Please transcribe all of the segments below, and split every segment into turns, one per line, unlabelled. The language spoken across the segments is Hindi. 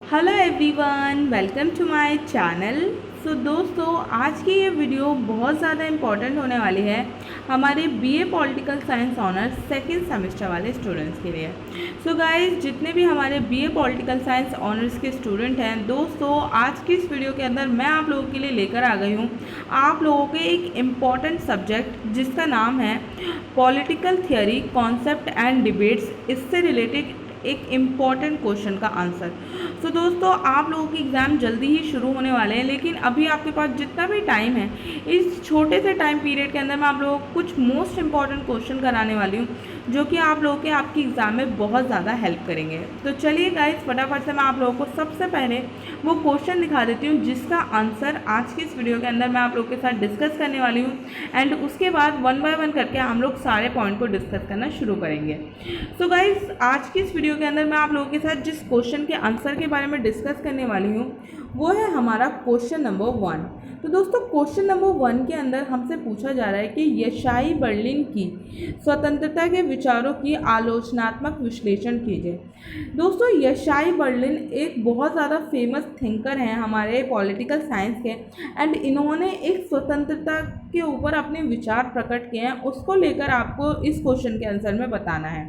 Hello everyone, welcome to my channel. दोस्तों, आज की ये वीडियो बहुत ज़्यादा इम्पॉर्टेंट होने वाली है हमारे BA political science honours second semester वाले स्टूडेंट्स के लिए। गाइस, जितने भी हमारे बीए पॉलिटिकल साइंस ऑनर्स के स्टूडेंट हैं, दोस्तों आज की इस वीडियो के अंदर मैं आप लोगों के लिए लेकर आ गई हूँ आप लोगों के एक इम्पॉर्टेंट सब्जेक्ट जिसका नाम है political theory concept and debates. इससे रिलेटेड एक इम्पॉर्टेंट क्वेश्चन का आंसर। दोस्तों, आप लोगों की एग्ज़ाम जल्दी ही शुरू होने वाले हैं, लेकिन अभी आपके पास जितना भी टाइम है, इस छोटे से टाइम पीरियड के अंदर मैं आप लोगों को कुछ मोस्ट इम्पॉर्टेंट क्वेश्चन कराने वाली हूँ जो कि आप लोगों के आपकी एग्ज़ाम में बहुत ज़्यादा हेल्प करेंगे। तो चलिए गाइस, फटाफट से मैं आप लोगों को सबसे पहले वो क्वेश्चन दिखा देती हूँ जिसका आंसर आज की इस वीडियो के अंदर मैं आप लोगों के साथ डिस्कस करने वाली हूँ। एंड उसके बाद वन बाय वन करके हम लोग सारे पॉइंट को डिस्कस करना शुरू करेंगे। गाइस, आज की इस वीडियो के अंदर मैं आप लोगों के साथ जिस क्वेश्चन के आंसर के बारे में डिस्कस करने वाली हूँ वो है हमारा क्वेश्चन नंबर 1। दोस्तों, क्वेश्चन नंबर 1 के अंदर हमसे पूछा जा रहा है कि यशाई बर्लिन की स्वतंत्रता के विचारों की आलोचनात्मक विश्लेषण कीजिए। दोस्तों, यशाई बर्लिन एक बहुत ज़्यादा फेमस थिंकर हैं हमारे पॉलिटिकल साइंस के। एंड इन्होंने एक स्वतंत्रता के ऊपर अपने विचार प्रकट किए हैं, उसको लेकर आपको इस क्वेश्चन के आंसर में बताना है।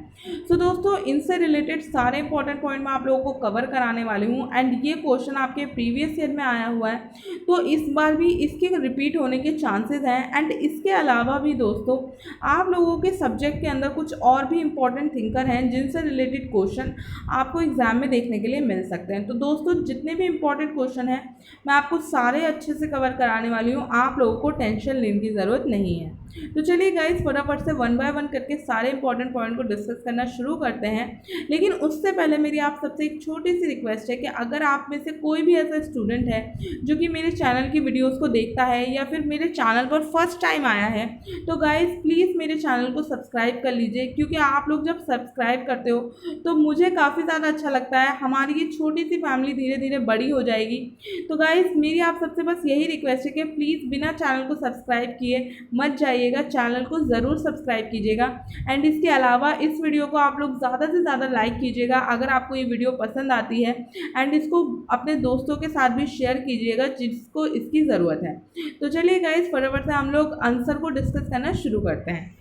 दोस्तों, इनसे रिलेटेड सारे इंपॉर्टेंट पॉइंट मैं आप लोगों को कवर कराने वाली हूँ। एंड ये क्वेश्चन आपके प्रीवियस ईयर में आया हुआ है, तो इस बार भी इसके रिपीट होने के चांसेस हैं। एंड इसके अलावा भी दोस्तों, आप लोगों के सब्जेक्ट के अंदर कुछ और भी इंपॉर्टेंट थिंकर हैं जिनसे रिलेटेड क्वेश्चन आपको एग्जाम में देखने के लिए मिल सकते हैं। तो दोस्तों, जितने भी इंपॉर्टेंट क्वेश्चन हैं मैं आपको सारे अच्छे से कवर कराने वाली हूँ, आप लोगों को टेंशन लेने की ज़रूरत नहीं है। तो चलिए गाइस, फटाफट से वन बाय वन करके सारे इंपॉर्टेंट पॉइंट को डिस्कस करना शुरू करते हैं। लेकिन उससे पहले मेरी आप सबसे एक छोटी सी रिक्वेस्ट है कि अगर आप में से कोई भी ऐसा स्टूडेंट है जो कि मेरे चैनल की वीडियोस को देखता है या फिर मेरे चैनल पर फर्स्ट टाइम आया है, तो गाइस प्लीज़ मेरे चैनल को सब्सक्राइब कर लीजिए, क्योंकि आप लोग जब सब्सक्राइब करते हो तो मुझे काफ़ी ज़्यादा अच्छा लगता है। हमारी ये छोटी सी फैमिली धीरे धीरे बड़ी हो जाएगी। तो गाइस, मेरी आप सबसे बस यही रिक्वेस्ट है कि प्लीज़ बिना चैनल को सब्सक्राइब किए मत जाइएगा, चैनल को ज़रूर सब्सक्राइब कीजिएगा। एंड इसके अलावा इस वीडियो को आप लोग ज़्यादा से ज़्यादा लाइक कीजिएगा अगर आपको ये वीडियो पसंद आती है। एंड इसको अपने दोस्तों के साथ भी शेयर कीजिएगा जिसको इसकी ज़रूरत है। तो चलिए गाइस, फटाफट से हम लोग आंसर को डिस्कस करना शुरू करते हैं।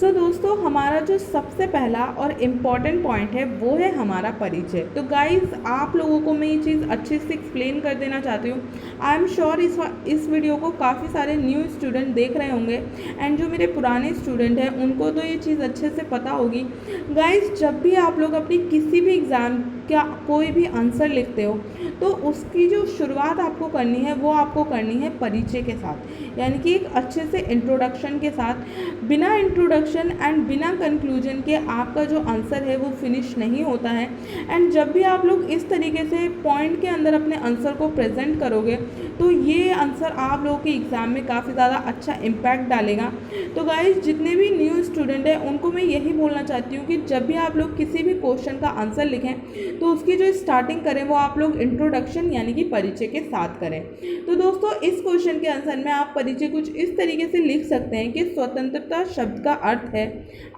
दोस्तों, हमारा जो सबसे पहला और इम्पॉर्टेंट पॉइंट है वो है हमारा परिचय। तो गाइस, आप लोगों को मैं ये चीज़ अच्छे से एक्सप्लेन कर देना चाहती हूँ। आई एम श्योर इस वीडियो को काफ़ी सारे न्यू स्टूडेंट देख रहे होंगे। एंड जो मेरे पुराने स्टूडेंट हैं उनको तो ये चीज़ अच्छे से पता होगी। गाइस, जब भी आप लोग अपनी किसी भी एग्ज़ाम का कोई भी आंसर लिखते हो तो उसकी जो शुरुआत आपको करनी है वो आपको करनी है परिचय के साथ, यानी कि एक अच्छे से इंट्रोडक्शन के साथ। बिना इंट्रोडक्शन एंड बिना कंक्लूजन के आपका जो आंसर है वो फिनिश नहीं होता है। एंड जब भी आप लोग इस तरीके से पॉइंट के अंदर अपने आंसर को प्रेजेंट करोगे तो ये आंसर आप लोगों के एग्ज़ाम में काफ़ी ज़्यादा अच्छा इम्पैक्ट डालेगा। तो गाइस, जितने भी न्यू स्टूडेंट हैं उनको मैं यही बोलना चाहती हूँ कि जब भी आप लोग किसी भी क्वेश्चन का आंसर लिखें तो उसकी जो स्टार्टिंग करें वो आप लोग इंट्रोडक्शन यानी कि परिचय के साथ करें। तो दोस्तों, इस क्वेश्चन के आंसर में आप परिचय कुछ इस तरीके से लिख सकते हैं कि स्वतंत्रता शब्द का अर्थ है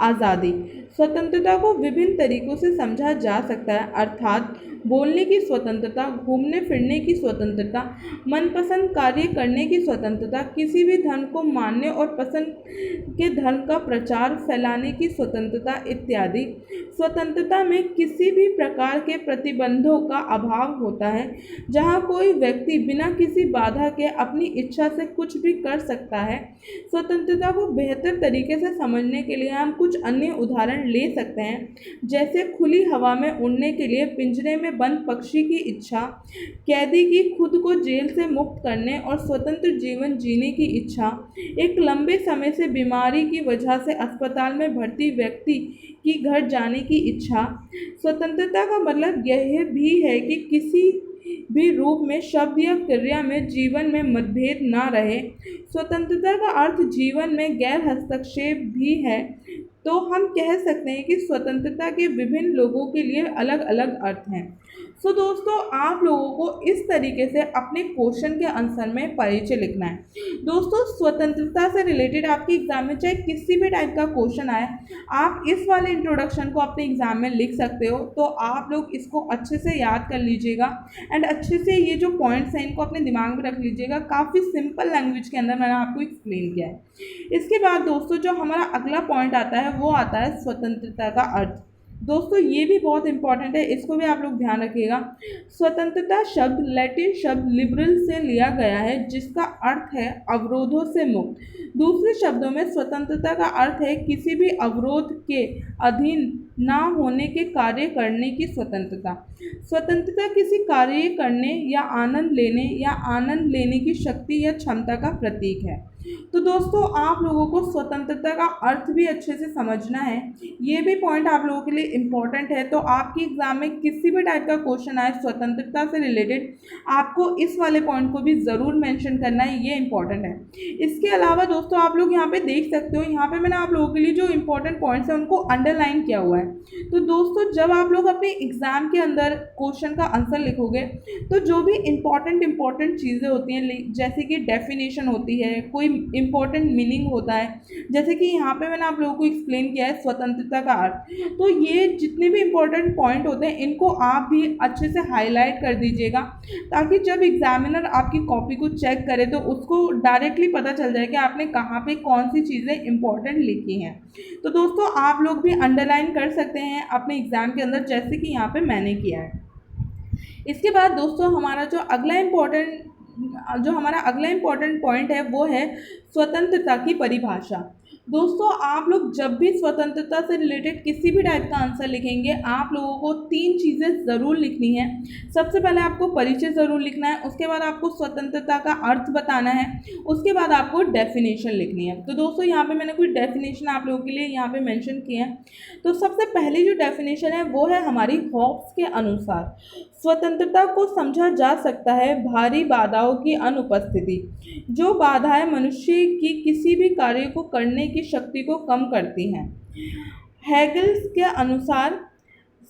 आज़ादी। स्वतंत्रता को विभिन्न तरीकों से समझा जा सकता है, अर्थात बोलने की स्वतंत्रता, घूमने फिरने की स्वतंत्रता, मनपसंद कार्य करने की स्वतंत्रता, किसी भी धर्म को मानने और पसंद के धर्म का प्रचार फैलाने की स्वतंत्रता इत्यादि। स्वतंत्रता में किसी भी प्रकार के प्रतिबंधों का अभाव होता है, जहाँ कोई व्यक्ति बिना किसी बाधा के अपनी इच्छा से कुछ भी कर सकता है। स्वतंत्रता को बेहतर तरीके से समझने के लिए हम कुछ अन्य उदाहरण ले सकते हैं, जैसे खुली हवा में उड़ने के लिए पिंजरे में बंद पक्षी की इच्छा, कैदी की खुद को जेल से मुक्त करने और स्वतंत्र जीवन जीने की इच्छा, एक लंबे समय से बीमारी की वजह से अस्पताल में भर्ती व्यक्ति की घर जाने की इच्छा। स्वतंत्रता का मतलब यह भी है कि किसी भी रूप में, शब्द या क्रिया में जीवन में मतभेद ना रहे। स्वतंत्रता का अर्थ जीवन में गैर हस्तक्षेप भी है। तो हम कह सकते हैं कि स्वतंत्रता के विभिन्न लोगों के लिए अलग अलग अर्थ हैं। सो दोस्तों, आप लोगों को इस तरीके से अपने क्वेश्चन के आंसर में परिचय लिखना है। दोस्तों, स्वतंत्रता से रिलेटेड आपके एग्जाम में चाहे किसी भी टाइप का क्वेश्चन आए, आप इस वाले इंट्रोडक्शन को अपने एग्जाम में लिख सकते हो। तो आप लोग इसको अच्छे से याद कर लीजिएगा एंड अच्छे से ये जो पॉइंट्स हैं इनको अपने दिमाग में रख लीजिएगा। काफ़ी सिंपल लैंग्वेज के अंदर मैंने आपको एक्सप्लेन किया है। इसके बाद दोस्तों, जो हमारा अगला पॉइंट आता है वो आता है स्वतंत्रता का अर्थ। दोस्तों, ये भी बहुत इंपॉर्टेंट है, इसको भी आप लोग ध्यान रखिएगा। स्वतंत्रता शब्द लैटिन शब्द लिबरल से लिया गया है, जिसका अर्थ है अवरोधों से मुक्त। दूसरे शब्दों में स्वतंत्रता का अर्थ है किसी भी अवरोध के अधीन ना होने के कार्य करने की स्वतंत्रता। स्वतंत्रता किसी कार्य करने या आनंद लेने की शक्ति या क्षमता का प्रतीक है। तो दोस्तों, आप लोगों को स्वतंत्रता का अर्थ भी अच्छे से समझना है। ये भी पॉइंट आप लोगों के लिए इम्पॉर्टेंट है। तो आपके एग्जाम में किसी भी टाइप का क्वेश्चन आए स्वतंत्रता से रिलेटेड, आपको इस वाले पॉइंट को भी ज़रूर मेंशन करना है, ये इंपॉर्टेंट है। इसके अलावा दोस्तों, आप लोग यहाँ पे देख सकते हो, यहाँ पे मैंने आप लोगों के लिए जो इंपॉर्टेंट पॉइंट्स हैं उनको अंडरलाइन किया हुआ है। तो दोस्तों, जब आप लोग अपने एग्जाम के अंदर क्वेश्चन का आंसर लिखोगे, तो जो भी इंपॉर्टेंट चीज़ें होती हैं, जैसे कि डेफिनेशन होती है, कोई इंपॉर्टेंट मीनिंग होता है, जैसे कि यहाँ पे मैंने आप लोगों को एक्सप्लेन किया है स्वतंत्रता का अर्थ। तो ये जितने भी इंपॉर्टेंट पॉइंट होते हैं इनको आप भी अच्छे से हाईलाइट कर दीजिएगा, ताकि जब एग्जामिनर आपकी कॉपी को चेक करे तो उसको डायरेक्टली पता चल जाए कि आपने कहाँ पे कौन सी चीज़ें इंपॉर्टेंट लिखी हैं। तो दोस्तों, आप लोग भी अंडरलाइन कर सकते हैं अपने एग्ज़ाम के अंदर, जैसे कि यहाँ पे मैंने किया है। इसके बाद दोस्तों, हमारा जो अगला इम्पोर्टेंट पॉइंट है वो है स्वतंत्रता की परिभाषा। दोस्तों, आप लोग जब भी स्वतंत्रता से रिलेटेड किसी भी टाइप का आंसर लिखेंगे, आप लोगों को 3 चीज़ें ज़रूर लिखनी है। सबसे पहले आपको परिचय ज़रूर लिखना है, उसके बाद आपको स्वतंत्रता का अर्थ बताना है, उसके बाद आपको डेफिनेशन लिखनी है। तो दोस्तों, यहाँ पे मैंने कुछ डेफिनेशन आप लोगों के लिए यहाँ पे मेंशन किए हैं। तो सबसे पहली जो डेफिनेशन है वो है हमारी हॉब्स के अनुसार, स्वतंत्रता को समझा जा सकता है भारी बाधाओं की अनुपस्थिति, जो बाधाएं मनुष्य की किसी भी कार्य को करने की शक्ति को कम करती हैं। हेगल्स के अनुसार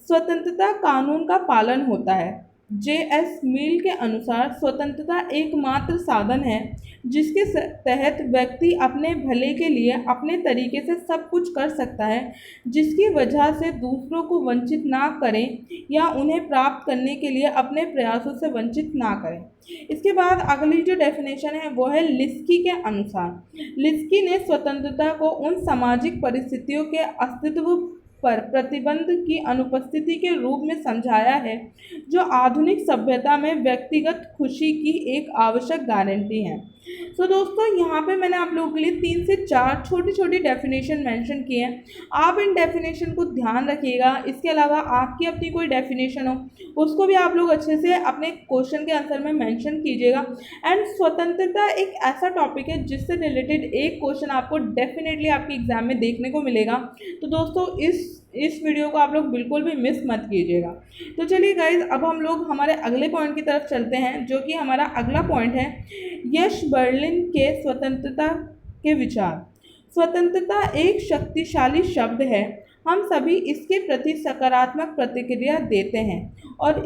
स्वतंत्रता कानून का पालन होता है। J.S. मिल के अनुसार स्वतंत्रता एकमात्र साधन है जिसके तहत व्यक्ति अपने भले के लिए अपने तरीके से सब कुछ कर सकता है, जिसकी वजह से दूसरों को वंचित ना करें या उन्हें प्राप्त करने के लिए अपने प्रयासों से वंचित ना करें। इसके बाद अगली जो डेफिनेशन है वो है लिस्की के अनुसार। लिस्की ने स्वतंत्रता को उन सामाजिक परिस्थितियों के अस्तित्व पर प्रतिबंध की अनुपस्थिति के रूप में समझाया है, जो आधुनिक सभ्यता में व्यक्तिगत खुशी की एक आवश्यक गारंटी है। तो दोस्तों, यहाँ पे मैंने आप लोगों के लिए 3 से 4 छोटी छोटी डेफिनेशन मेंशन किए हैं। आप इन डेफिनेशन को ध्यान रखिएगा। इसके अलावा आपकी अपनी कोई डेफिनेशन हो उसको भी आप लोग अच्छे से अपने क्वेश्चन के आंसर में मेंशन कीजिएगा। एंड स्वतंत्रता एक ऐसा टॉपिक है जिससे रिलेटेड एक क्वेश्चन आपको डेफिनेटली आपके एग्जाम में देखने को मिलेगा। तो दोस्तों, इस वीडियो को आप लोग बिल्कुल भी मिस मत कीजिएगा। तो चलिए गाइज, अब हम लोग हमारे अगले पॉइंट की तरफ चलते हैं, जो कि हमारा अगला पॉइंट है यश बर्लिन के स्वतंत्रता के विचार। स्वतंत्रता एक शक्तिशाली शब्द है, हम सभी इसके प्रति सकारात्मक प्रतिक्रिया देते हैं और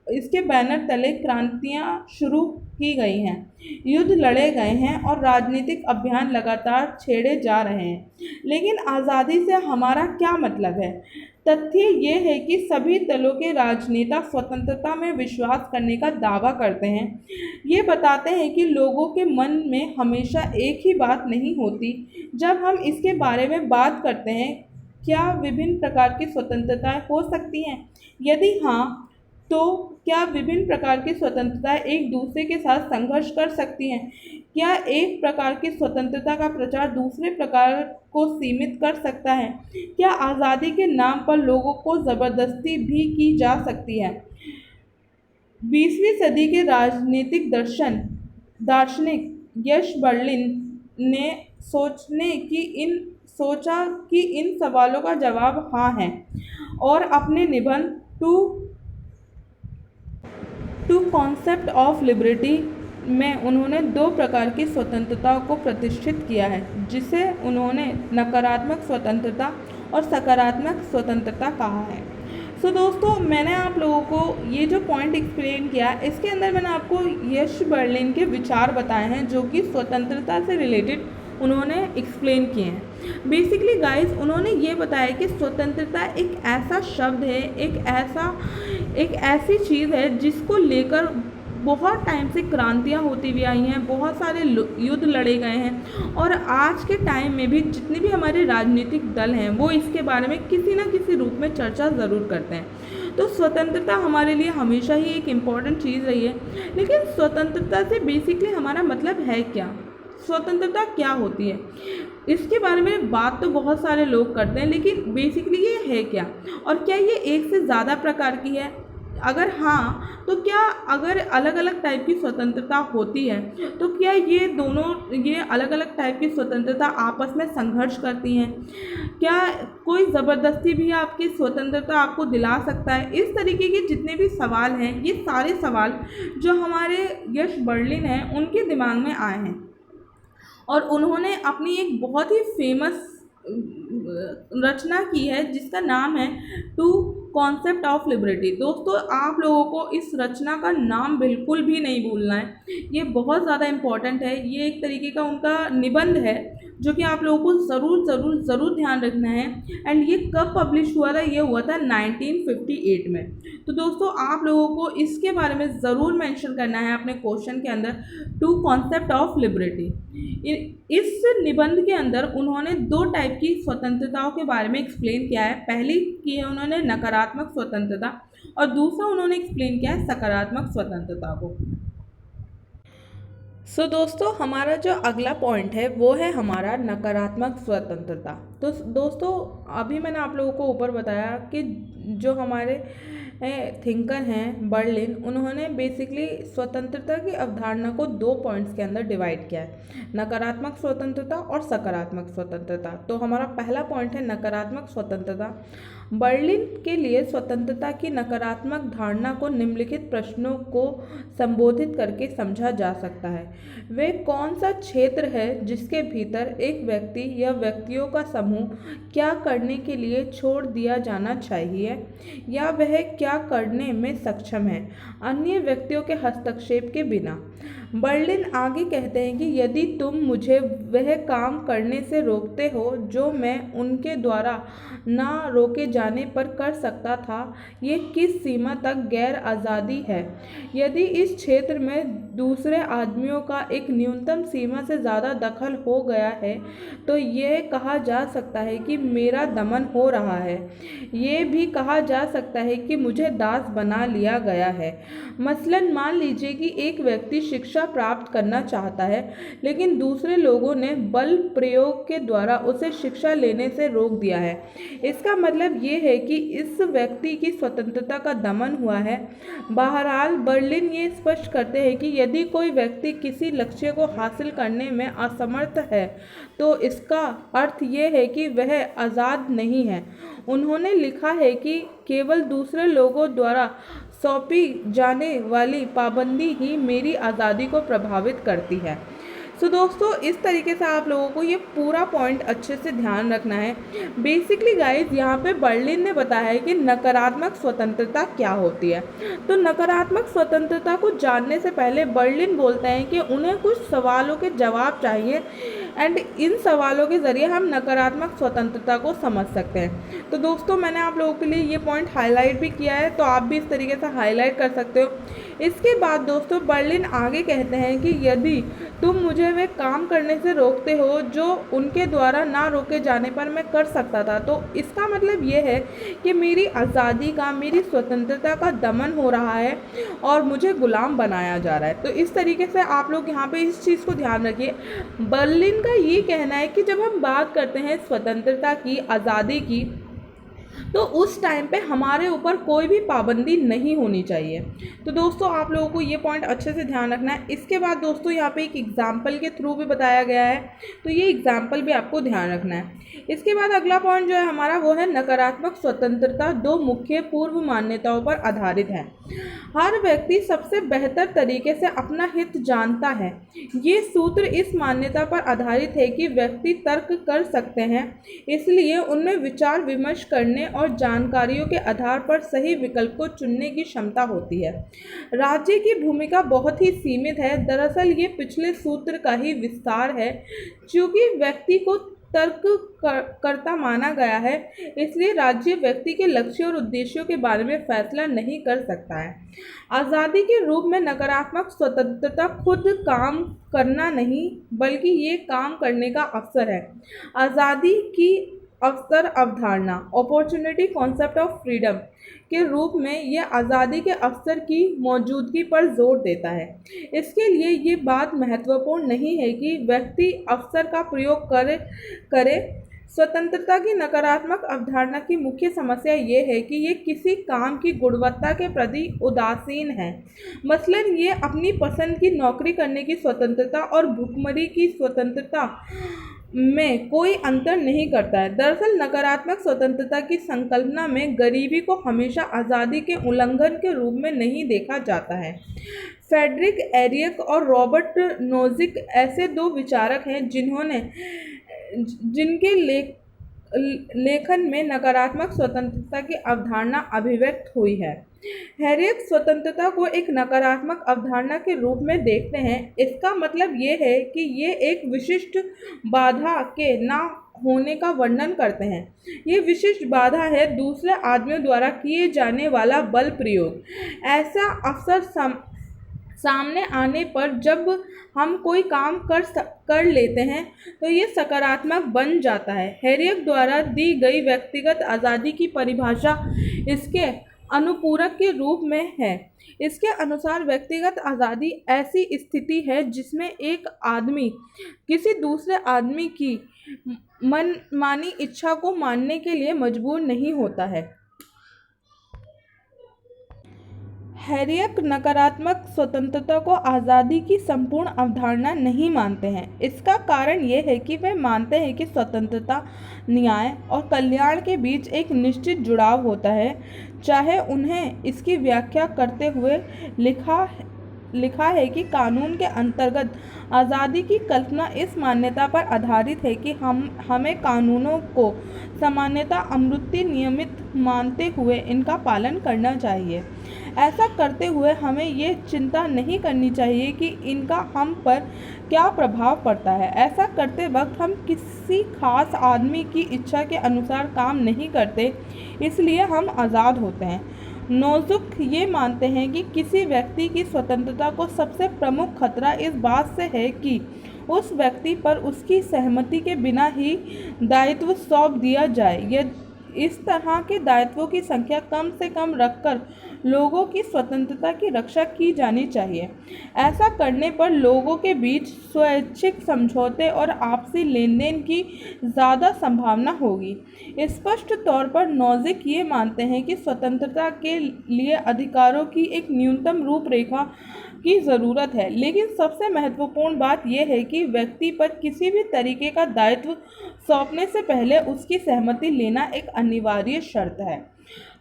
इसके बैनर तले क्रांतियां शुरू की गई हैं, युद्ध लड़े गए हैं और राजनीतिक अभियान लगातार छेड़े जा रहे हैं। लेकिन आज़ादी से हमारा क्या मतलब है? तथ्य ये है कि सभी दलों के राजनेता स्वतंत्रता में विश्वास करने का दावा करते हैं। ये बताते हैं कि लोगों के मन में हमेशा एक ही बात नहीं होती। जब हम इसके बारे में बात करते हैं, क्या विभिन्न प्रकार की स्वतंत्रताएं हो सकती हैं? यदि हाँ, तो क्या विभिन्न प्रकार की स्वतंत्रताएं एक दूसरे के साथ संघर्ष कर सकती हैं? क्या एक प्रकार की स्वतंत्रता का प्रचार दूसरे प्रकार को सीमित कर सकता है? क्या आज़ादी के नाम पर लोगों को ज़बरदस्ती भी की जा सकती है? 20वीं सदी के राजनीतिक दार्शनिक यश बर्लिन ने सोचा कि इन सवालों का जवाब हाँ है, और अपने निबंध टू कॉन्सेप्ट ऑफ लिबर्टी में उन्होंने दो प्रकार की स्वतंत्रता को प्रतिष्ठित किया है, जिसे उन्होंने नकारात्मक स्वतंत्रता और सकारात्मक स्वतंत्रता कहा है। सो दोस्तों, मैंने आप लोगों को ये जो पॉइंट एक्सप्लेन किया, इसके अंदर मैंने आपको यश बर्लिन के विचार बताए हैं जो कि स्वतंत्रता से रिलेटेड उन्होंने एक्सप्लेन किए हैं। बेसिकली गाइस, उन्होंने ये बताया कि स्वतंत्रता एक ऐसा शब्द है, एक ऐसी चीज़ है जिसको लेकर बहुत टाइम से क्रांतियाँ होती हुई आई हैं, बहुत सारे युद्ध लड़े गए हैं, और आज के टाइम में भी जितने भी हमारे राजनीतिक दल हैं वो इसके बारे में किसी न किसी रूप में चर्चा ज़रूर करते हैं। तो स्वतंत्रता हमारे लिए हमेशा ही एक इम्पॉर्टेंट चीज़ रही है। लेकिन स्वतंत्रता से बेसिकली हमारा मतलब है क्या? स्वतंत्रता क्या होती है, इसके बारे में बात तो बहुत सारे लोग करते हैं, लेकिन बेसिकली ये है क्या, और क्या ये एक से ज़्यादा प्रकार की है? अगर हाँ, तो क्या अगर अलग अलग टाइप की स्वतंत्रता होती है तो क्या ये अलग अलग टाइप की स्वतंत्रता आपस में संघर्ष करती हैं? क्या कोई ज़बरदस्ती भी आपकी स्वतंत्रता आपको दिला सकता है? इस तरीके के जितने भी सवाल हैं, ये सारे सवाल जो हमारे यश बर्लिन हैं उनके दिमाग में आए हैं, और उन्होंने अपनी एक बहुत ही फेमस रचना की है जिसका नाम है टू कॉन्सेप्ट ऑफ लिबर्टी। दोस्तों, आप लोगों को इस रचना का नाम बिल्कुल भी नहीं भूलना है, ये बहुत ज़्यादा इम्पॉर्टेंट है। ये एक तरीके का उनका निबंध है जो कि आप लोगों को ज़रूर ज़रूर ज़रूर ध्यान रखना है। एंड ये कब पब्लिश हुआ था? ये हुआ था 1958 में। तो दोस्तों, आप लोगों को इसके बारे में ज़रूर मेंशन करना है अपने क्वेश्चन के अंदर, टू कॉन्सेप्ट ऑफ लिबर्टी। इस निबंध के अंदर उन्होंने दो टाइप की स्वतंत्रताओं के बारे में एक्सप्लेन किया है। पहली की है उन्होंने नकारात्मक स्वतंत्रता, और दूसरा उन्होंने एक्सप्लेन किया है सकारात्मक स्वतंत्रता को। सो दोस्तों, हमारा जो अगला पॉइंट है वो है हमारा नकारात्मक स्वतंत्रता। तो दोस्तों, अभी मैंने आप लोगों को ऊपर बताया कि जो हमारे थिंकर हैं बर्लिन, उन्होंने बेसिकली स्वतंत्रता की अवधारणा को दो पॉइंट्स के अंदर डिवाइड किया है, नकारात्मक स्वतंत्रता और सकारात्मक स्वतंत्रता। तो हमारा पहला पॉइंट है नकारात्मक स्वतंत्रता। बर्लिन के लिए स्वतंत्रता की नकारात्मक धारणा को निम्नलिखित प्रश्नों को संबोधित करके समझा जा सकता है। वे कौन सा क्षेत्र है जिसके भीतर एक व्यक्ति या व्यक्तियों का समूह क्या करने के लिए छोड़ दिया जाना चाहिए, या वह क्या करने में सक्षम है अन्य व्यक्तियों के हस्तक्षेप के बिना। बर्लिन आगे कहते हैं कि यदि तुम मुझे वह काम करने से रोकते हो जो मैं उनके द्वारा ना रोके जाने पर कर सकता था, ये किस सीमा तक गैर आज़ादी है? यदि इस क्षेत्र में दूसरे आदमियों का एक न्यूनतम सीमा से ज़्यादा दखल हो गया है तो यह कहा जा सकता है कि मेरा दमन हो रहा है। ये भी कहा जा सकता है कि मुझे दास बना लिया गया है। मसलन मान लीजिए कि एक व्यक्ति शिक्षा प्राप्त करना चाहता है, लेकिन दूसरे लोगों ने बल प्रयोग के द्वारा उसे शिक्षा लेने से रोक दिया है। इसका मतलब ये है कि इस व्यक्ति की स्वतंत्रता का दमन हुआ है। बहरहाल, बर्लिन ये स्पष्ट करते हैं कि यदि कोई व्यक्ति किसी लक्ष्य को हासिल करने में असमर्थ है तो इसका अर्थ ये है कि वह आज़ाद नहीं है। उन्होंने लिखा है कि केवल दूसरे लोगों द्वारा सौंपी जाने वाली पाबंदी ही मेरी आज़ादी को प्रभावित करती है। सो दोस्तों, इस तरीके से आप लोगों को ये पूरा पॉइंट अच्छे से ध्यान रखना है। बेसिकली गाइज, यहाँ पे बर्लिन ने बताया है कि नकारात्मक स्वतंत्रता क्या होती है। तो नकारात्मक स्वतंत्रता को जानने से पहले बर्लिन बोलते हैं कि उन्हें कुछ सवालों के जवाब चाहिए, एंड इन सवालों के ज़रिए हम नकारात्मक स्वतंत्रता को समझ सकते हैं। तो दोस्तों, मैंने आप लोगों के लिए ये पॉइंट हाईलाइट भी किया है, तो आप भी इस तरीके से हाईलाइट कर सकते हो। इसके बाद दोस्तों, बर्लिन आगे कहते हैं कि यदि तुम मुझे वे काम करने से रोकते हो जो उनके द्वारा ना रोके जाने पर मैं कर सकता था, तो इसका मतलब ये है कि मेरी आज़ादी का, मेरी स्वतंत्रता का दमन हो रहा है और मुझे गुलाम बनाया जा रहा है। तो इस तरीके से आप लोग यहाँ पे इस चीज़ को ध्यान रखिए। बर्लिन का ये कहना है कि जब हम बात करते हैं स्वतंत्रता की, आज़ादी की, तो उस टाइम पे हमारे ऊपर कोई भी पाबंदी नहीं होनी चाहिए। तो दोस्तों आप लोगों को ये पॉइंट अच्छे से ध्यान रखना है। इसके बाद दोस्तों यहाँ पे एक एग्जाम्पल के थ्रू भी बताया गया है, तो ये एग्जाम्पल भी आपको ध्यान रखना है। इसके बाद अगला पॉइंट जो है हमारा वो है नकारात्मक स्वतंत्रता दो मुख्य पूर्व मान्यताओं पर आधारित है। हर व्यक्ति सबसे बेहतर तरीके से अपना हित जानता है। ये सूत्र इस मान्यता पर आधारित है कि व्यक्ति तर्क कर सकते हैं, इसलिए उनमें विचार विमर्श करने और जानकारियों के आधार पर सही विकल्प को चुनने की क्षमता होती है। राज्य की भूमिका बहुत ही सीमित है। दरअसल ये पिछले सूत्र का ही विस्तार है। चूंकि व्यक्ति को तर्क करता माना गया है, इसलिए राज्य व्यक्ति के लक्ष्यों और उद्देश्यों के बारे में फैसला नहीं कर सकता है। आज़ादी के रूप में नकारात्मक स्वतंत्रता खुद काम करना नहीं, बल्कि ये काम करने का अवसर है। आज़ादी की अवसर अवधारणा अपॉर्चुनिटी कॉन्सेप्ट ऑफ फ्रीडम के रूप में यह आज़ादी के अवसर की मौजूदगी पर जोर देता है। इसके लिए ये बात महत्वपूर्ण नहीं है कि व्यक्ति अवसर का प्रयोग करे। स्वतंत्रता की नकारात्मक अवधारणा की मुख्य समस्या ये है कि ये किसी काम की गुणवत्ता के प्रति उदासीन है। मसलन ये अपनी पसंद की नौकरी करने की स्वतंत्रता और भुखमरी की स्वतंत्रता में कोई अंतर नहीं करता है। दरअसल नकारात्मक स्वतंत्रता की संकल्पना में गरीबी को हमेशा आज़ादी के उल्लंघन के रूप में नहीं देखा जाता है। फ्रेडरिक एरियक और रॉबर्ट नोजिक ऐसे दो विचारक हैं जिनके लेखन में नकारात्मक स्वतंत्रता की अवधारणा अभिव्यक्त हुई है। हैरियट स्वतंत्रता को एक नकारात्मक अवधारणा के रूप में देखते हैं। इसका मतलब ये है कि ये एक विशिष्ट बाधा के ना होने का वर्णन करते हैं। ये विशिष्ट बाधा है दूसरे आदमियों द्वारा किए जाने वाला बल प्रयोग। ऐसा अवसर सामने आने पर जब हम कोई काम कर लेते हैं तो ये सकारात्मक बन जाता है। हैरियट द्वारा दी गई व्यक्तिगत आज़ादी की परिभाषा इसके अनुपूरक के रूप में है। इसके अनुसार व्यक्तिगत आज़ादी ऐसी स्थिति है जिसमें एक आदमी किसी दूसरे आदमी की मनमानी इच्छा को मानने के लिए मजबूर नहीं होता है। हैरियट नकारात्मक स्वतंत्रता को आज़ादी की संपूर्ण अवधारणा नहीं मानते हैं। इसका कारण ये है कि वे मानते हैं कि स्वतंत्रता, न्याय और कल्याण के बीच एक निश्चित जुड़ाव होता है। चाहे उन्हें इसकी व्याख्या करते हुए लिखा है कि कानून के अंतर्गत आज़ादी की कल्पना इस मान्यता पर आधारित है कि हमें कानूनों को सामान्यतः अमूर्त नियमित मानते हुए इनका पालन करना चाहिए। ऐसा करते हुए हमें ये चिंता नहीं करनी चाहिए कि इनका हम पर क्या प्रभाव पड़ता है। ऐसा करते वक्त हम किसी खास आदमी की इच्छा के अनुसार काम नहीं करते, इसलिए हम आज़ाद होते हैं। नोजुक ये मानते हैं कि किसी व्यक्ति की स्वतंत्रता को सबसे प्रमुख खतरा इस बात से है कि उस व्यक्ति पर उसकी सहमति के बिना ही दायित्व सौंप दिया जाए। इस तरह के दायित्वों की संख्या कम से कम रखकर लोगों की स्वतंत्रता की रक्षा की जानी चाहिए। ऐसा करने पर लोगों के बीच स्वैच्छिक समझौते और आपसी लेन देन की ज़्यादा संभावना होगी। स्पष्ट तौर पर नोजिक ये मानते हैं कि स्वतंत्रता के लिए अधिकारों की एक न्यूनतम रूपरेखा की ज़रूरत है, लेकिन सबसे महत्वपूर्ण बात यह है कि व्यक्ति पर किसी भी तरीके का दायित्व सौंपने से पहले उसकी सहमति लेना एक अनिवार्य शर्त है।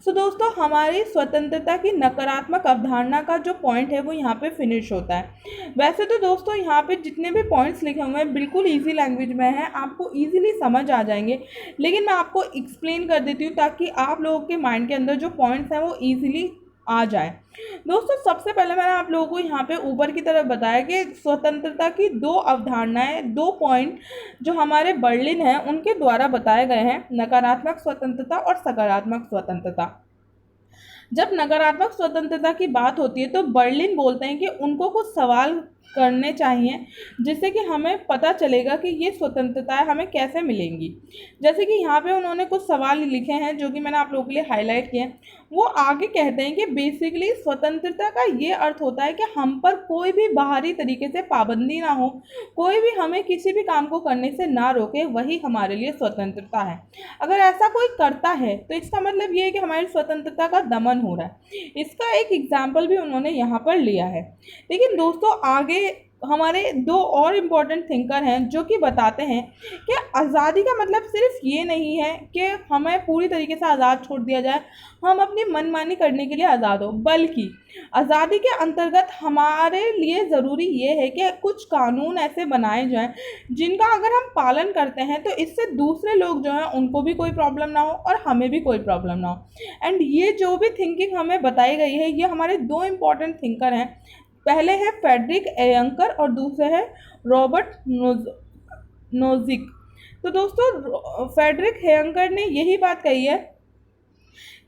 दोस्तों हमारी स्वतंत्रता की नकारात्मक अवधारणा का जो पॉइंट है वो यहाँ पे फिनिश होता है। वैसे तो दोस्तों यहाँ पे जितने भी पॉइंट्स लिखे हुए हैं बिल्कुल इजी लैंग्वेज में हैं, आपको इजीली समझ आ जाएंगे, लेकिन मैं आपको एक्सप्लेन कर देती हूँ ताकि आप लोगों के माइंड के अंदर जो पॉइंट्स हैं वो ईजिली आ जाए। दोस्तों सबसे पहले मैंने आप लोगों को यहाँ पे ऊपर की तरफ बताया कि स्वतंत्रता की दो अवधारणाएं, दो पॉइंट जो हमारे बर्लिन हैं उनके द्वारा बताए गए हैं, नकारात्मक स्वतंत्रता और सकारात्मक स्वतंत्रता। जब नकारात्मक स्वतंत्रता की बात होती है तो बर्लिन बोलते हैं कि उनको कुछ सवाल करने चाहिए, जिससे कि हमें पता चलेगा कि ये स्वतंत्रताएं हमें कैसे मिलेंगी। जैसे कि यहाँ पे उन्होंने कुछ सवाल लिखे हैं जो कि मैंने आप लोगों के लिए हाईलाइट किए हैं। वो आगे कहते हैं कि बेसिकली स्वतंत्रता का ये अर्थ होता है कि हम पर कोई भी बाहरी तरीके से पाबंदी ना हो, कोई भी हमें किसी भी काम को करने से ना रोके, वही हमारे लिए स्वतंत्रता है। अगर ऐसा कोई करता है तो इसका मतलब ये है कि हमारी स्वतंत्रता का दमन हो रहा है। इसका एक एग्जाम्पल भी उन्होंने यहाँ पर लिया है। लेकिन दोस्तों आगे हमारे दो और इम्पोर्टेंट थिंकर हैं जो कि बताते हैं कि आज़ादी का मतलब सिर्फ ये नहीं है कि हमें पूरी तरीके से आज़ाद छोड़ दिया जाए, हम अपनी मनमानी करने के लिए आज़ाद हो, बल्कि आज़ादी के अंतर्गत हमारे लिए ज़रूरी ये है कि कुछ कानून ऐसे बनाए जाएं जिनका अगर हम पालन करते हैं तो इससे दूसरे लोग जो हैं उनको भी कोई प्रॉब्लम ना हो और हमें भी कोई प्रॉब्लम ना हो। एंड ये जो भी थिंकिंग हमें बताई गई है ये हमारे दो इम्पॉर्टेंट थिंकर हैं। पहले है फ्रेडरिक एयंकर और दूसरे है रॉबर्ट नोजिक। तो दोस्तों फ्रेडरिक एयंकर ने यही बात कही है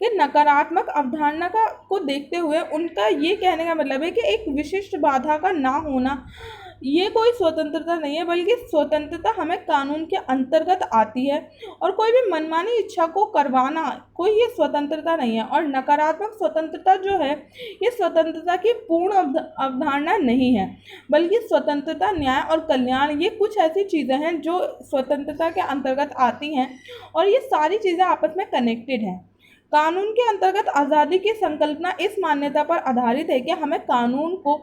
कि नकारात्मक अवधारणा का को देखते हुए उनका ये कहने का मतलब है कि एक विशिष्ट बाधा का ना होना ये कोई स्वतंत्रता नहीं है, बल्कि स्वतंत्रता हमें कानून के अंतर्गत आती है और कोई भी मनमानी इच्छा को करवाना कोई ये स्वतंत्रता नहीं है। और नकारात्मक स्वतंत्रता जो है ये स्वतंत्रता की पूर्ण अवधारणा नहीं है, बल्कि स्वतंत्रता, न्याय और कल्याण ये कुछ ऐसी चीज़ें हैं जो स्वतंत्रता के अंतर्गत आती हैं और ये सारी चीज़ें आपस में कनेक्टेड हैं। कानून के अंतर्गत आज़ादी की संकल्पना इस मान्यता पर आधारित है कि हमें कानून को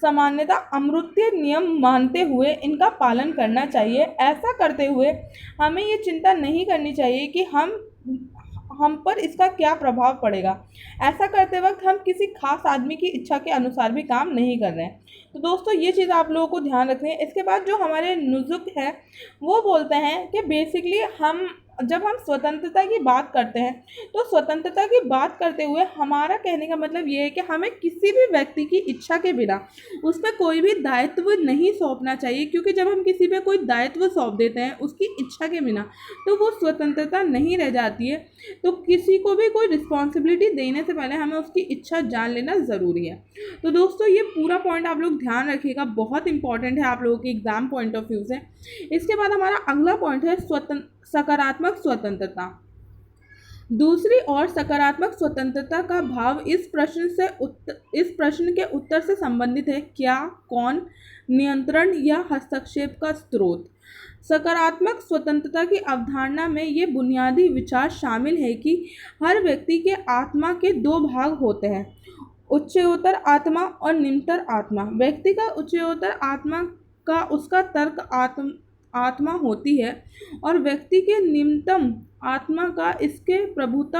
सामान्यतः अमूर्त नियम मानते हुए इनका पालन करना चाहिए। ऐसा करते हुए हमें ये चिंता नहीं करनी चाहिए कि हम पर इसका क्या प्रभाव पड़ेगा। ऐसा करते वक्त हम किसी खास आदमी की इच्छा के अनुसार भी काम नहीं कर रहे हैं। तो दोस्तों ये चीज़ आप लोगों को ध्यान रखनी है। इसके बाद जो हमारे नुजुक है वो बोलते हैं कि बेसिकली जब हम स्वतंत्रता की बात करते हैं तो स्वतंत्रता की बात करते हुए हमारा कहने का मतलब ये है कि हमें किसी भी व्यक्ति की इच्छा के बिना उस पर कोई भी दायित्व नहीं सौंपना चाहिए, क्योंकि जब हम किसी पे कोई दायित्व सौंप देते हैं उसकी इच्छा के बिना तो वो स्वतंत्रता नहीं रह जाती है। तो किसी को भी कोई रिस्पॉन्सिबिलिटी देने से पहले हमें उसकी इच्छा जान लेना ज़रूरी है। तो दोस्तों ये पूरा पॉइंट आप लोग ध्यान रखिएगा, बहुत इंपॉर्टेंट है आप लोगों के एग्जाम पॉइंट ऑफ व्यू से। इसके बाद हमारा अगला पॉइंट है सकारात्मक स्वतंत्रता। दूसरी ओर सकारात्मक स्वतंत्रता का भाव इस प्रश्न के उत्तर से संबंधित है: क्या, कौन, नियंत्रण या हस्तक्षेप का स्रोत। सकारात्मक स्वतंत्रता की अवधारणा में ये बुनियादी विचार शामिल है कि हर व्यक्ति के आत्मा के दो भाग होते हैं, उच्चतर आत्मा और निम्नतर आत्मा। व्यक्ति का उच्चतर आत्मा का उसका तर्क आत्मा होती है और व्यक्ति के निम्नतम आत्मा का इसके प्रभुत्व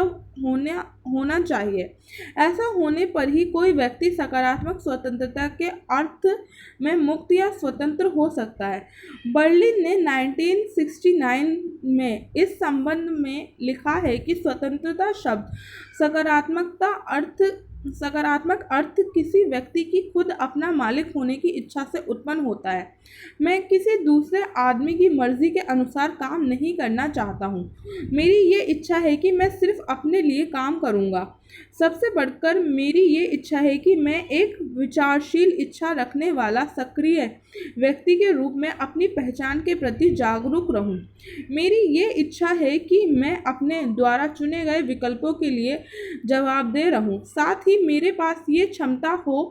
होना चाहिए। ऐसा होने पर ही कोई व्यक्ति सकारात्मक स्वतंत्रता के अर्थ में मुक्त या स्वतंत्र हो सकता है। बर्लिन ने 1969 में इस संबंध में लिखा है कि स्वतंत्रता शब्द सकारात्मक अर्थ किसी व्यक्ति की खुद अपना मालिक होने की इच्छा से उत्पन्न होता है। मैं किसी दूसरे आदमी की मर्जी के अनुसार काम नहीं करना चाहता हूँ। मेरी ये इच्छा है कि मैं सिर्फ अपने लिए काम करूँगा। सबसे बढ़कर मेरी ये इच्छा है कि मैं एक विचारशील इच्छा रखने वाला सक्रिय व्यक्ति के रूप में अपनी पहचान के प्रति जागरूक रहूं। मेरी ये इच्छा है कि मैं अपने द्वारा चुने गए विकल्पों के लिए जवाबदेह रहूं। साथ ही मेरे पास ये क्षमता हो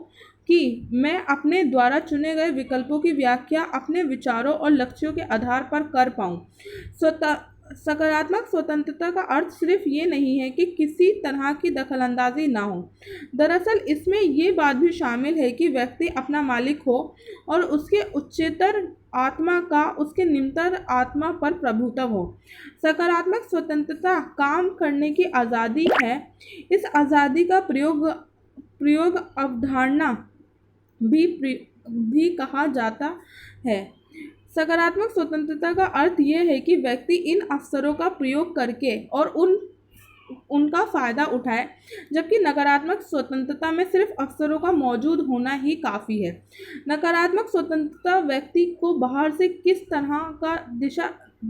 कि मैं अपने द्वारा चुने गए विकल्पों की व्याख्या अपने विचारों और लक्ष्यों के आधार पर कर पाऊं। सकारात्मक स्वतंत्रता का अर्थ सिर्फ ये नहीं है कि किसी तरह की दखलंदाजी ना हो। दरअसल इसमें ये बात भी शामिल है कि व्यक्ति अपना मालिक हो और उसके उच्चतर आत्मा का उसके निम्नतर आत्मा पर प्रभुत्व हो। सकारात्मक स्वतंत्रता काम करने की आज़ादी है। इस आज़ादी का प्रयोग अवधारणा भी कहा जाता है। सकारात्मक स्वतंत्रता का अर्थ यह है कि व्यक्ति इन अवसरों का प्रयोग करके और उनका फ़ायदा उठाए, जबकि नकारात्मक स्वतंत्रता में सिर्फ अवसरों का मौजूद होना ही काफ़ी है। नकारात्मक स्वतंत्रता व्यक्ति को बाहर से किस तरह का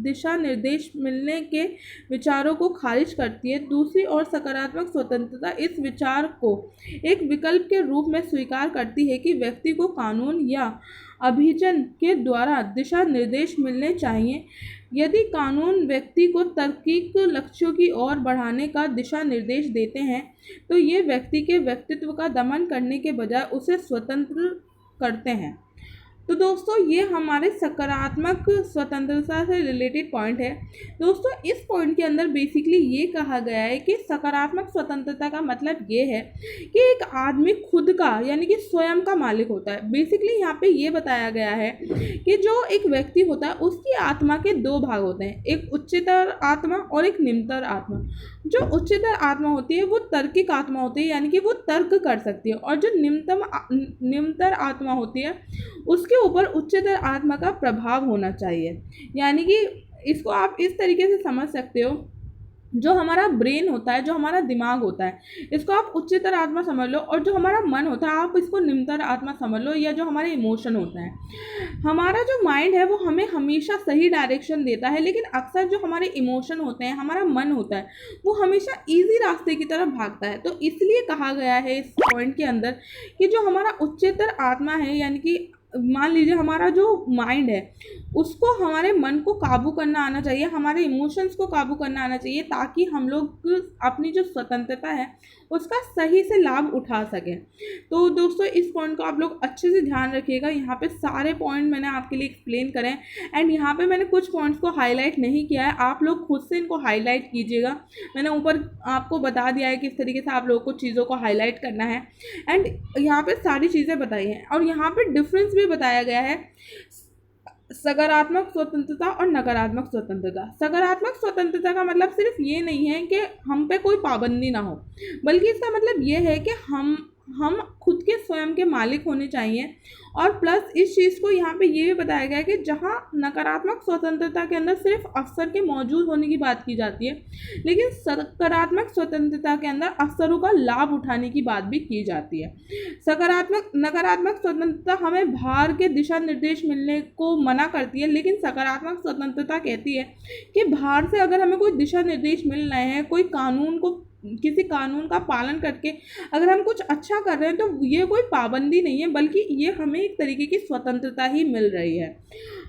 दिशा निर्देश मिलने के विचारों को खारिज करती है। दूसरी ओर सकारात्मक स्वतंत्रता इस विचार को एक विकल्प के रूप में स्वीकार करती है कि व्यक्ति को कानून या अभिजन के द्वारा दिशा निर्देश मिलने चाहिए। यदि कानून व्यक्ति को तार्किक लक्ष्यों की ओर बढ़ाने का दिशा निर्देश देते हैं तो ये व्यक्ति के व्यक्तित्व का दमन करने के बजाय उसे स्वतंत्र करते हैं। तो दोस्तों ये हमारे सकारात्मक स्वतंत्रता से रिलेटेड पॉइंट है। दोस्तों इस पॉइंट के अंदर बेसिकली ये कहा गया है कि सकारात्मक स्वतंत्रता का मतलब ये है कि एक आदमी खुद का यानी कि स्वयं का मालिक होता है। बेसिकली यहाँ पे ये बताया गया है कि जो एक व्यक्ति होता है उसकी आत्मा के दो भाग होते हैं, एक उच्चतर आत्मा और एक निम्नतर आत्मा। जो उच्चतर आत्मा होती है वो तार्किक आत्मा होती है, यानी कि वो तर्क कर सकती है, और जो निम्नतर आत्मा होती है उसके ऊपर उच्चतर आत्मा का प्रभाव होना चाहिए। यानी कि इसको आप इस तरीके से समझ सकते हो, जो हमारा ब्रेन होता है, जो हमारा दिमाग होता है, इसको आप उच्चतर आत्मा समझ लो, और जो हमारा मन होता है आप इसको निम्नतर आत्मा समझ लो, या जो हमारे इमोशन होता है। हमारा जो माइंड है वो हमें हमेशा सही डायरेक्शन देता है, लेकिन अक्सर जो हमारे इमोशन होते हैं, हमारा मन होता है, वो हमेशा ईजी रास्ते की तरफ भागता है। तो इसलिए कहा गया है इस पॉइंट के अंदर कि जो हमारा उच्चतर आत्मा है, यानी कि मान लीजिए हमारा जो माइंड है उसको हमारे मन को काबू करना आना चाहिए, हमारे इमोशंस को काबू करना आना चाहिए, ताकि हम लोग अपनी जो स्वतंत्रता है उसका सही से लाभ उठा सकें। तो दोस्तों इस पॉइंट को आप लोग अच्छे से ध्यान रखिएगा। यहाँ पे सारे पॉइंट मैंने आपके लिए एक्सप्लेन करें, एंड यहाँ पे मैंने कुछ पॉइंट्स को हाईलाइट नहीं किया है, आप लोग खुद से इनको हाईलाइट कीजिएगा। मैंने ऊपर आपको बता दिया है किस तरीके से आप लोगों को चीज़ों को हाईलाइट करना है, एंड यहाँ पे सारी चीज़ें बताई हैं, और यहाँ पे डिफरेंस भी बताया गया है सकारात्मक स्वतंत्रता और नकारात्मक स्वतंत्रता। सकारात्मक स्वतंत्रता का मतलब सिर्फ ये नहीं है कि हम पे कोई पाबंदी ना हो, बल्कि इसका मतलब ये है कि हम खुद के स्वयं के मालिक होने चाहिए। और प्लस इस चीज़ को यहाँ पे ये भी बताया गया है कि जहाँ नकारात्मक स्वतंत्रता के अंदर सिर्फ अवसर के मौजूद होने की बात की जाती है, लेकिन सकारात्मक स्वतंत्रता के अंदर अवसरों का लाभ उठाने की बात भी की जाती है। नकारात्मक स्वतंत्रता हमें बाहर के दिशा निर्देश मिलने को मना करती है, लेकिन सकारात्मक स्वतंत्रता कहती है कि बाहर से अगर हमें कोई दिशा निर्देश मिल रहे हैं, किसी कानून का पालन करके अगर हम कुछ अच्छा कर रहे हैं, तो ये कोई पाबंदी नहीं है, बल्कि ये हमें एक तरीके की स्वतंत्रता ही मिल रही है।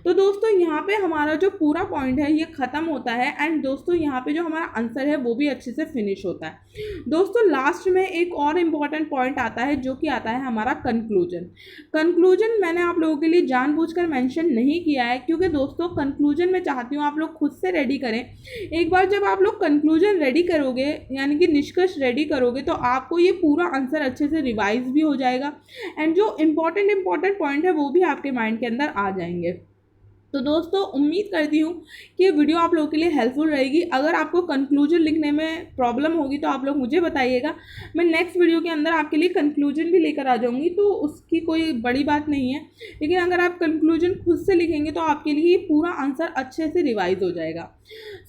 तो दोस्तों यहाँ पे हमारा जो पूरा पॉइंट है ये ख़त्म होता है, एंड दोस्तों यहाँ पे जो हमारा आंसर है वो भी अच्छे से फिनिश होता है। दोस्तों लास्ट में एक और इम्पॉर्टेंट पॉइंट आता है, जो कि आता है हमारा कंक्लूजन मैंने आप लोगों के लिए जानबूझकर मेंशन नहीं किया है, क्योंकि दोस्तों कंक्लूजन मैं चाहती हूँ आप लोग खुद से रेडी करें। एक बार जब आप लोग कंक्लूजन रेडी करोगे, यानी कि निष्कर्ष रेडी करोगे, तो आपको ये पूरा आंसर अच्छे से रिवाइज भी हो जाएगा, एंड जो इम्पॉर्टेंट पॉइंट है वो भी आपके माइंड के अंदर आ जाएंगे। तो दोस्तों उम्मीद करती हूँ कि ये वीडियो आप लोगों के लिए हेल्पफुल रहेगी। अगर आपको कंक्लूजन लिखने में प्रॉब्लम होगी तो आप लोग मुझे बताइएगा, मैं नेक्स्ट वीडियो के अंदर आपके लिए कंक्लूजन भी लेकर आ जाऊँगी, तो उसकी कोई बड़ी बात नहीं है। लेकिन अगर आप कंक्लूजन खुद से लिखेंगे तो आपके लिए ये पूरा आंसर अच्छे से रिवाइज हो जाएगा।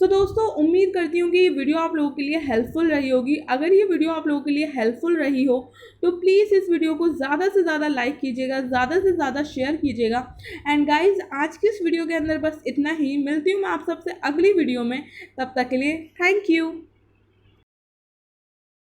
तो दोस्तों उम्मीद करती हूँ कि ये वीडियो आप लोगों के लिए हेल्पफुल रही होगी। अगर ये वीडियो आप लोगों के लिए हेल्पफुल रही हो तो प्लीज़ इस वीडियो को ज़्यादा से ज़्यादा लाइक कीजिएगा, ज़्यादा से ज़्यादा शेयर कीजिएगा। एंड गाइज आज की इस वीडियो के अंदर बस इतना ही। मिलती हूँ मैं आप सबसे अगली वीडियो में, तब तक के लिए थैंक यू।